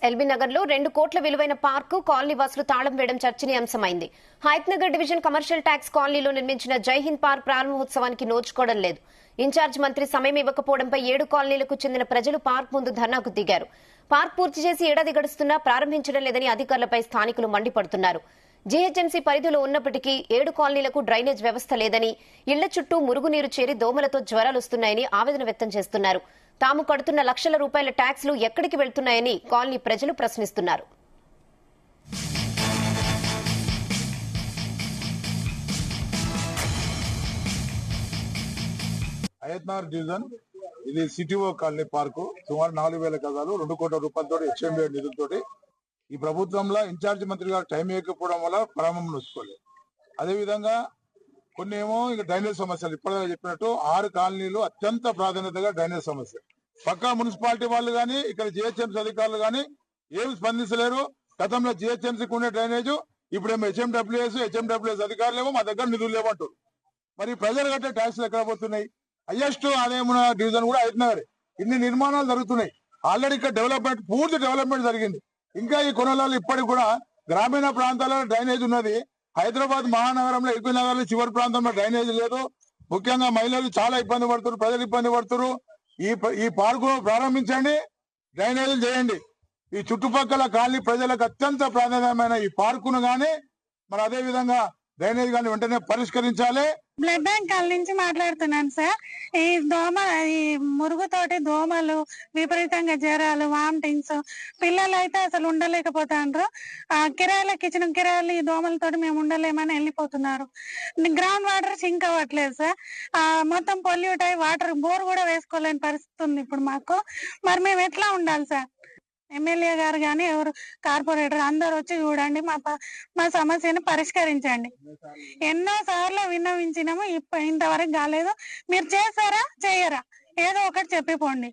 LB Nagar లో 2 కోట్ల విలువైన పార్కు కాలనీ వాసులు తాళం వేయడం చర్చనీయాంశమైంది. Hayath Nagar division commercial tax కాలనీలో నిర్మించిన జైహింద్ పార్క్ ప్రారంభోత్సవానికి నోచుకోవడం లేదు. ఇన్ఛార్జ్ మంత్రి సమయం ఇవ్వకపోవడంపై 7 కాలనీలకు చెందిన ప్రజలు పార్క్ ముందు ధర్నాకు దిగారు. పార్క్ పూర్తి చేసి ఏడాది గడుస్తున్నా ప్రారంభించడం లేదని అధికారులపై స్థానికులు మండిపడుతున్నారు. జీహెచ్ఎంసీ పరిధిలో ఉన్నప్పటికీ 7 కాలనీలకు డ్రైనేజ్ వ్యవస్థ లేదని, ఇళ్ల చుట్టూ మురుగునీరు చేరి దోమలతో జ్వరాలు వస్తున్నాయని ఆవేదన వ్యక్తం చేస్తున్నారు. తాము కడుతున్న లక్షల రూపాయల ట్యాక్స్లు ఎక్కడికి వెళ్తున్నాయని కాలనీ ప్రజలు ప్రశ్నిస్తున్నారు. హయత్ నగర్ డివిజన్ ఇది సిటీఓ కాలనీ పార్కు సుమారు 4000 గజాలు 2 కోట్ల రూపాయలతో హెచ్ఎంబీ నిధులతోటి ఈ ప్రభుత్వంలో ఇన్ఛార్జ్ మంత్రి గారు టైం ఇవ్వకపోవడం వల్ల ప్రారంభం నోచుకోలేదు. అదేవిధంగా కొన్ని ఏమో ఇక డ్రైనేజ్ సమస్యలు ఇప్పటికే చెప్పినట్టు 6 కాలనీలు అత్యంత ప్రాధాన్యతగా డ్రైనేజ్ సమస్య. పక్కా మున్సిపాలిటీ వాళ్ళు కానీ ఇక్కడ జిహెచ్ఎంసీ అధికారులు కానీ ఏమి స్పందించలేరు. గతంలో జిహెచ్ఎంసీకి ఉండే డ్రైనేజ్ ఇప్పుడేమో హెచ్ఎండబ్ల్యూఎస్ అధికారులు ఏమో మా దగ్గర నిధులు లేవంటారు. మరి ప్రజలు కట్టే ట్యాక్స్లు ఎక్కడ పోతున్నాయి? హైయెస్ట్ ఆదాయం డివిజన్ కూడా హయత్ నగర్. ఇన్ని నిర్మాణాలు జరుగుతున్నాయి. ఆల్రెడీ ఇక్కడ డెవలప్మెంట్ పూర్తి డెవలప్మెంట్ జరిగింది. ఇంకా ఈ కొనలలో ఇప్పటికి కూడా గ్రామీణ ప్రాంతాలలో డ్రైనేజ్ ఉన్నది. హైదరాబాద్ మహానగరంలో ఎల్బీ నగర్ చివరి ప్రాంతంలో డ్రైనేజ్ లేదు. ముఖ్యంగా మహిళలు చాలా ఇబ్బంది పడుతున్నారు, ప్రజలు ఇబ్బంది పడుతున్నారు. ఈ పార్కు ప్రారంభించండి, డ్రైనేజీలు చేయండి. ఈ చుట్టుపక్కల కాలనీ ప్రజలకు అత్యంత ప్రాధాన్యమైన ఈ పార్కును గానీ మరి అదే విధంగా డ్రైనేజ్ కానీ వెంటనే పరిష్కరించాలి. బ్లడ్ బ్యాంక్ కాలనీ నుంచి మాట్లాడుతున్నాను సార్. ఈ మురుగుతోటి దోమలు, విపరీతంగా జ్వరాలు, వామిటింగ్స్, పిల్లలు అయితే అసలు ఉండలేకపోతాండ్రు. కిరాయిలకు ఇచ్చిన కిరాయిలు ఈ దోమలతోటి మేము ఉండలేమని వెళ్ళిపోతున్నారు. గ్రౌండ్ వాటర్ సింక్ అవ్వట్లేదు సార్. మొత్తం పొల్యూట్ అయ్యి వాటర్ బోర్ కూడా వేసుకోలేని పరిస్థితి ఉంది ఇప్పుడు మాకు. మరి మేము ఎట్లా ఉండాలి సార్? ఎమ్మెల్యే గారు కానీ ఎవరు కార్పొరేటర్ అందరు వచ్చి చూడండి, మా సమస్యను పరిష్కరించండి. ఎన్నో సార్లు విన్నవించినాము, ఇంతవరకు కాలేదు. మీరు చేస్తారా చేయరా ఏదో ఒకటి చెప్పిపోండి.